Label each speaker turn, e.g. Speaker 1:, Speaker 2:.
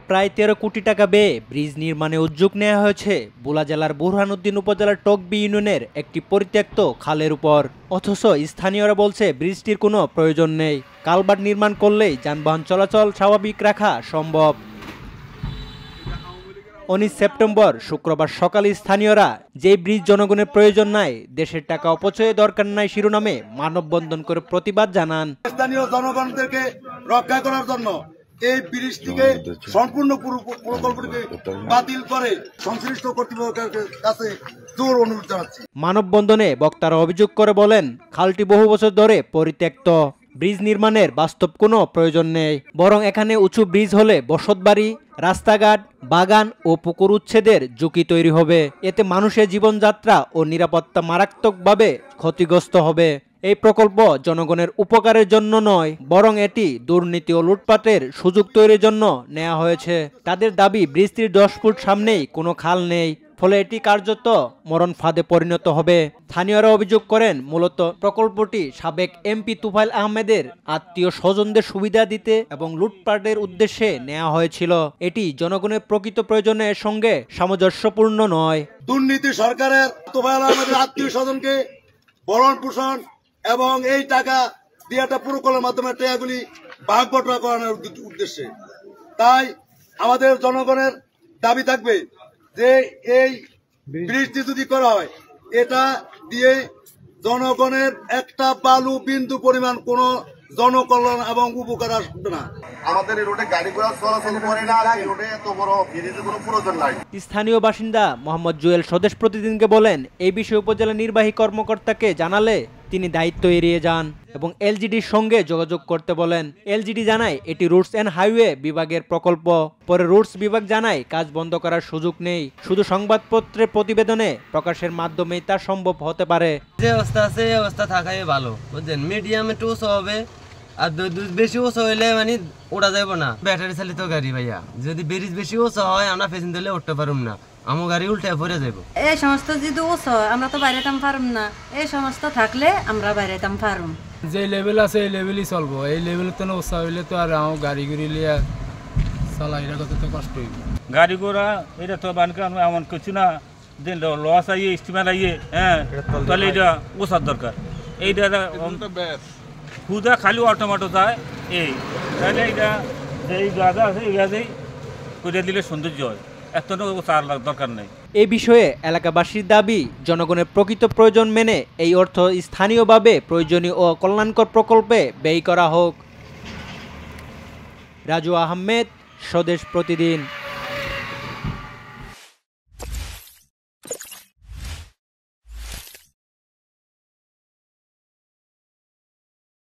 Speaker 1: প্রায় 13 কোটি টাকা ব্যয়ে ব্রিজ নির্মাণে উদ্যোগ নেওয়া হয়েছে ভোলা জেলার বুরহানুদ্দিন উপজেলার টকবি ইউনিয়নের একটি পরিত্যক্ত খালের উপর। অথচ স্থানীয়রা বলছে ব্রিজটির কোনো প্রয়োজন নেই, কালভার্ট নির্মাণ করলেই যানবাহন চলাচল স্বাভাবিক রাখা সম্ভব। 19 সেপ্টেম্বর শুক্রবার সকালে স্থানীয়রা যে ব্রিজ জনগণের প্রয়োজন নাই, দেশের টাকা অপচয়ের দরকার নাই শিরোনামে মানববন্ধন করে প্রতিবাদ জানান।
Speaker 2: স্থানীয় জনগণদেরকে রক্ষা করার জন্য এই ব্রিজটিকে সম্পূর্ণ প্রকল্পটিকে বাতিল করে সংশ্লিষ্ট কর্তৃপক্ষের কাছে জোর অনুরোধ জানাচ্ছি।
Speaker 1: মানববন্ধনে বক্তারা অভিযোগ করে বলেন, খালটি বহু বছর ধরে পরিত্যক্ত, ব্রিজ নির্মাণের বাস্তব কোনো প্রয়োজন নেই, বরং এখানে উঁচু ব্রিজ হলে বসতবাড়ি, রাস্তাঘাট, বাগান ও পুকুর উচ্ছেদের ঝুঁকি তৈরি হবে। এতে মানুষের জীবনযাত্রা ও নিরাপত্তা মারাত্মকভাবে ক্ষতিগ্রস্ত হবে। এই প্রকল্প জনগণের উপকারের জন্য নয়, বরং এটি দুর্নীতি ও লুটপাটের সুযোগ তৈরির জন্য নেওয়া হয়েছে। তাদের দাবি, ব্রিজটির 10 ফুট সামনেই কোনো খাল নেই, ফলে এটি কার্যত মরণ ফাঁদে পরিণত হবে। স্থানীয়রা অভিযোগ করেন, মূলত প্রকল্পটি সাবেক এমপি তুফাইল আহমেদের আত্মীয় স্বজনদের সুবিধা দিতে এবং লুটপাটের উদ্দেশ্যে নেওয়া হয়েছিল। এটি জনগণের প্রকৃত প্রয়োজনের সঙ্গে সামঞ্জস্যপূর্ণ নয়।
Speaker 2: দুর্নীতি সরকারের তুফাইল আহমেদের আত্মীয় স্বজনকে ভরণ পোষণ এবং এই টাকা দিয়ে একটা প্রকল্পের মাধ্যমে টাকাগুলি ভাগ বটরা করানোর উদ্দেশ্যে। তাই আমাদের জনগণের দাবি থাকবে যে এই ব্রিজটি যদি করা হয়, এটা দিয়ে জনগণের একটা বালু বিন্দু পরিমাণ কোন জনকল্যাণ এবং উপকার আসবে না।
Speaker 3: আমাদের এই রোডে গাড়ি ঘোড়া চলাচল করে না, এই রোডে এত বড় ব্রিজের কোনো প্রয়োজন নাই।
Speaker 1: স্থানীয় বাসিন্দা মোহাম্মদ জুয়েল স্বদেশ প্রতিদিনকে বলেন, এই বিষয়ে উপজেলা নির্বাহী কর্মকর্তাকে জানালে তিনি দায়িত্ব এড়িয়ে যান এবং এলজিডির সঙ্গে যোগাযোগ করতে বলেন। এলজিডি জানায় এটি রুটস অ্যান্ড হাইওয়ে বিভাগের প্রকল্প। পরে রুটস বিভাগ জানায় কাজ বন্ধ করার সুযোগ নেই, শুধু সংবাদপত্রের প্রতিবেদনে প্রকাশের মাধ্যমেই তা সম্ভব হতে পারে।
Speaker 4: যে অবস্থা আছে এই অবস্থা থাকাই ভালো, বুঝছেন। মিডিয়াম একটু উঁচু হবে, আর বেশি উঁচু হইলে মানে ওটা যাব না। ব্যাটারি চালিত গাড়ি ভাইয়া, যদি ব্রিজ বেশি উঁচু হয় আমরা পেছন দিলে উঠতে পারুম না, আমার গাড়ি উল্টে পড়ে যাব।
Speaker 5: এই সমস্ত যদি উঁচু আমরা তো বাইরেতাম পারুম না, এই সমস্ত থাকলে আমরা বাইরেতাম পারুম।
Speaker 6: যে লেভেল আছে এই লেভেলই চলবো, এই লেভেল তো উঁচা হইলে তো আর আমার গাড়ি গুড়ি লিয়া চালা এটা করতে তো কষ্ট হইব।
Speaker 7: গাড়ি ঘোড়া এটা তো বানকে এমন কিছু না, দিন লস আইয়ে স্টিমার আইয়ে, হ্যাঁ, তাহলে এটা ওসার দরকার। এইটা হুদা খালি অটোমেটো যায়, এই তাহলে এইটা এই গাছ আছে এই গাছেই করে দিলে সৌন্দর্য হয়, এত ওসার দরকার নেই।
Speaker 1: এই বিষয়ে এলাকাবাসীর দাবি, জনগণের প্রকৃত প্রয়োজন মেনে এই অর্থ স্থানীয়ভাবে প্রয়োজনীয় ও কল্যাণকর প্রকল্পে ব্যয় করা হোক। রাজু আহমেদ, স্বদেশ প্রতিদিন।